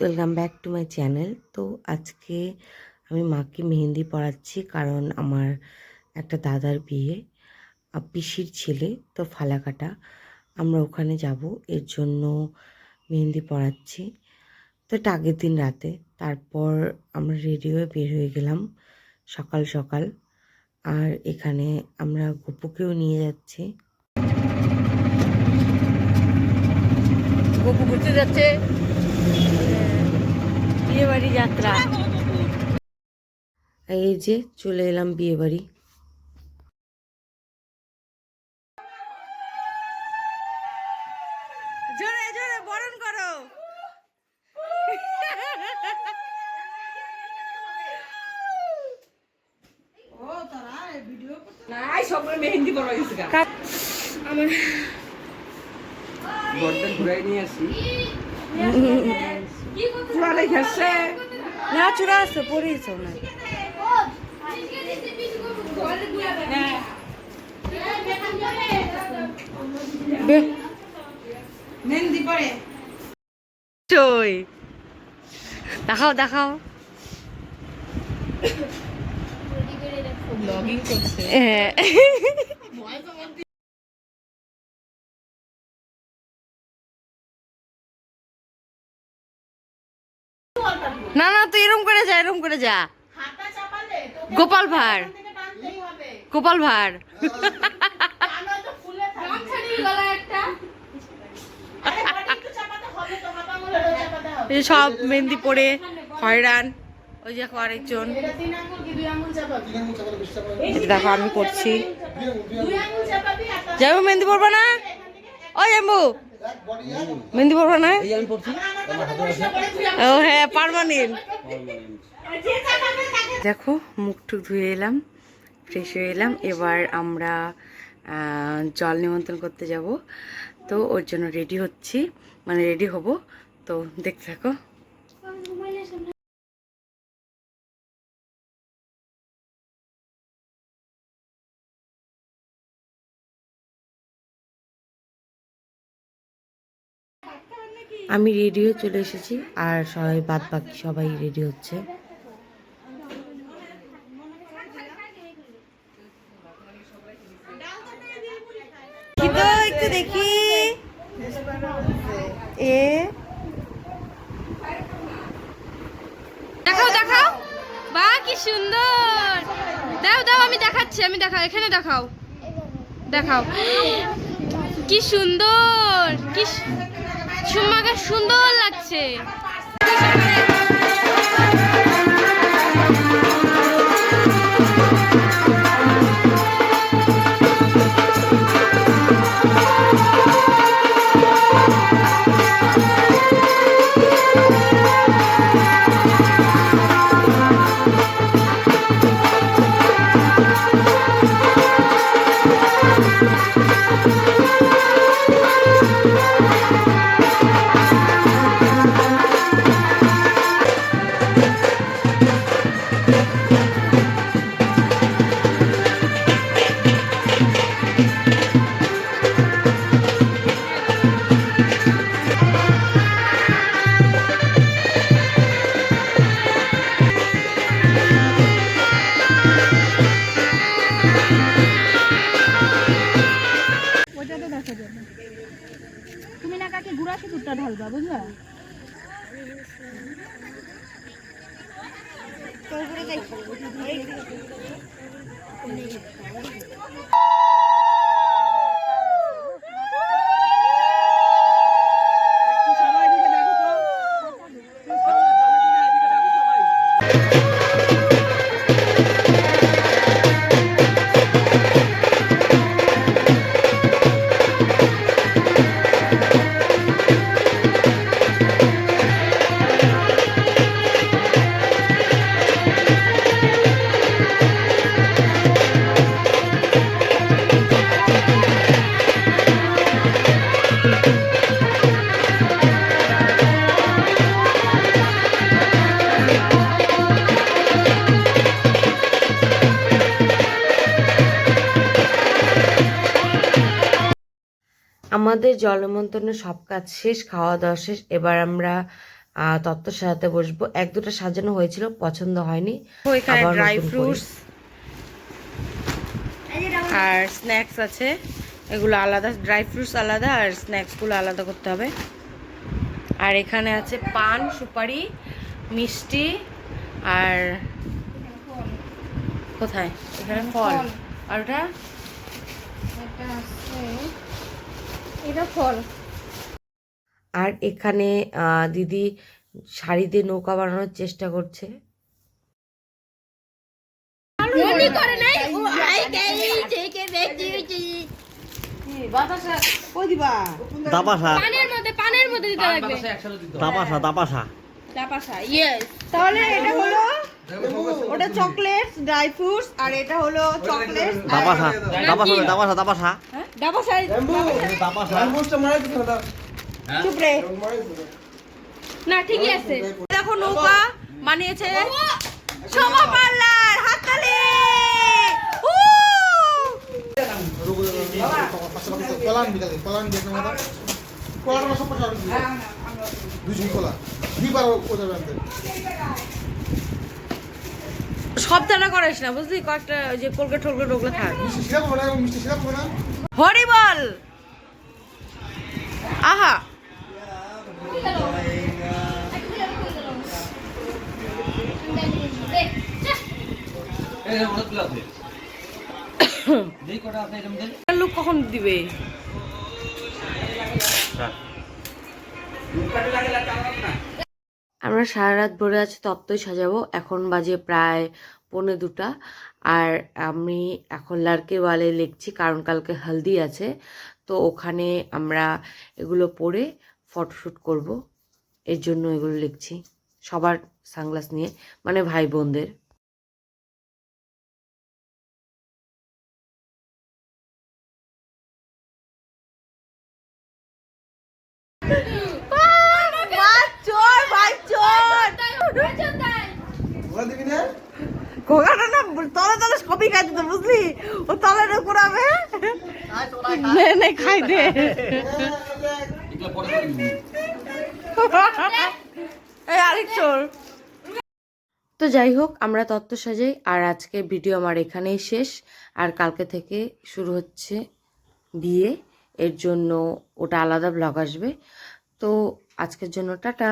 Welcome back to my channel. তো আজকে আমি মাকে মেহেন্দি পরাচ্ছি, কারণ আমার একটা দাদার বিয়ে, পিসির ছেলে, তো ফালাকাটা আমরা ওখানে যাব, এর জন্য মেহেন্দি পরাচ্ছি। তো এটা আগের দিন রাতে, তারপর আমরা রেডি হয়ে বের হয়ে গেলাম সকাল সকাল। আর এখানে আমরা গপুকেও নিয়ে যাচ্ছি। গপু ঘুরতে যাচ্ছে, বিয়ে বাড়ি যাত্রা। এই যে চলে এলাম বিয়ে বাড়ি। জোরে জোরে বরণ করো। মেহেন্দি করা হয়েছে আমার বর্দার ঘুরাই নিয়ে আসি। চূড়া লেগেছে না, চূড়া আছে পরেছ না। মেহেন্দি পরে দেখাও দেখাও। ব্লগিং করছে। না না, তুই এরম করে যা, এরম করে যা। গোপাল ভাঁড়, গোপাল ভাঁড়। সব মেহেন্দি পরে হয়রান। ওই যে আরেকজন, দেখো আমি করছি। যাবো মেহেন্দি পরবো না? ও জাম্বু মেহেন্দি পরবো না? ও হ্যাঁ, পার্মানেন্ট। দেখো মুখ টুক ধুয়ে এলাম, ফ্রেশ হয়ে এলাম। এবার আমরা জল নিমন্ত্রণ করতে যাব, তো ওর জন্য রেডি হচ্ছি, মানে রেডি হব। তো দেখতে থাকো। আমি রেডি হয়ে চলে এসেছি, আর সবাই বাদ বাকি সবাই রেডি হচ্ছে। একটু দেখি এ দেখাও দেখাও, বা কি সুন্দর। দাও দাও, আমি দেখাচ্ছি, আমি দেখাও, এখানে দেখাও দেখাও। কি সুন্দর, কি সুমাকে সুন্দর লাগছে। তুমি না কাকে গুড়া সিঁদুরটা ঢালবা, বুঝলা? আমাদের জল নিমন্ত্রণের সব কাজ শেষ, খাওয়া দাওয়া শেষ। এবার আমরা তত্ত্ব সাজাতে বসবো। এক দুটো সাজানো হয়েছিল, পছন্দ হয়নি। এখানে আবার ড্রাই নতুন করে। ফ্রুটস আর স্ন্যাক্স আছে, এগুলো আলাদা, ড্রাই ফ্রুটস আলাদা আর স্ন্যাক্সগুলো আলাদা করতে হবে। আর এখানে আছে পান, সুপারি, মিষ্টি আর কোথায় এখানে ফল। আর ওটা এটা ফল। আর এখানে দিদি শাড়ি দিয়ে নৌকা বানানোর চেষ্টা করছে। তাহলে এটা হলো ওটা চকলেটস, ড্রাই ফ্রুটস, আর এটা হলো চকলেটস চুপড়ে। না ঠিকই আছে। দেখো নৌকা বানিয়েছে শোভা পার্লার, হাততালি। সব দানা করিস না বুঝলি, কয়েকটা যে কোলগেট টোলগেট ওগুলো থাক। হরি বল, আহা। লোক কখন দিবে? আমরা সারা রাত ভরে আছি তত্ত্বই সাজাবো। এখন বাজে প্রায় 1:45, আর আমি এখন লাড়কেওয়ালে লিখছি কারণ কালকে হলদি আছে। তো ওখানে আমরা এগুলো পরে ফটোশ্যুট করব, এর জন্য এগুলো লিখছি সবার সানগ্লাস নিয়ে, মানে ভাই বোনদের। ঘোড়াটা না তলে তলে সবই খাই দিত বুঝলি, ও তলে ঘুরাবে খাই দে। আরেক চোর। তো যাই হোক, আমরা তত্ত্ব সাজাই। আর আজকের ভিডিও আমার এখানেই শেষ। আর কালকে থেকে শুরু হচ্ছে বিয়ে, এর জন্য ওটা আলাদা ব্লগ আসবে। তো আজকের জন্য টাটা।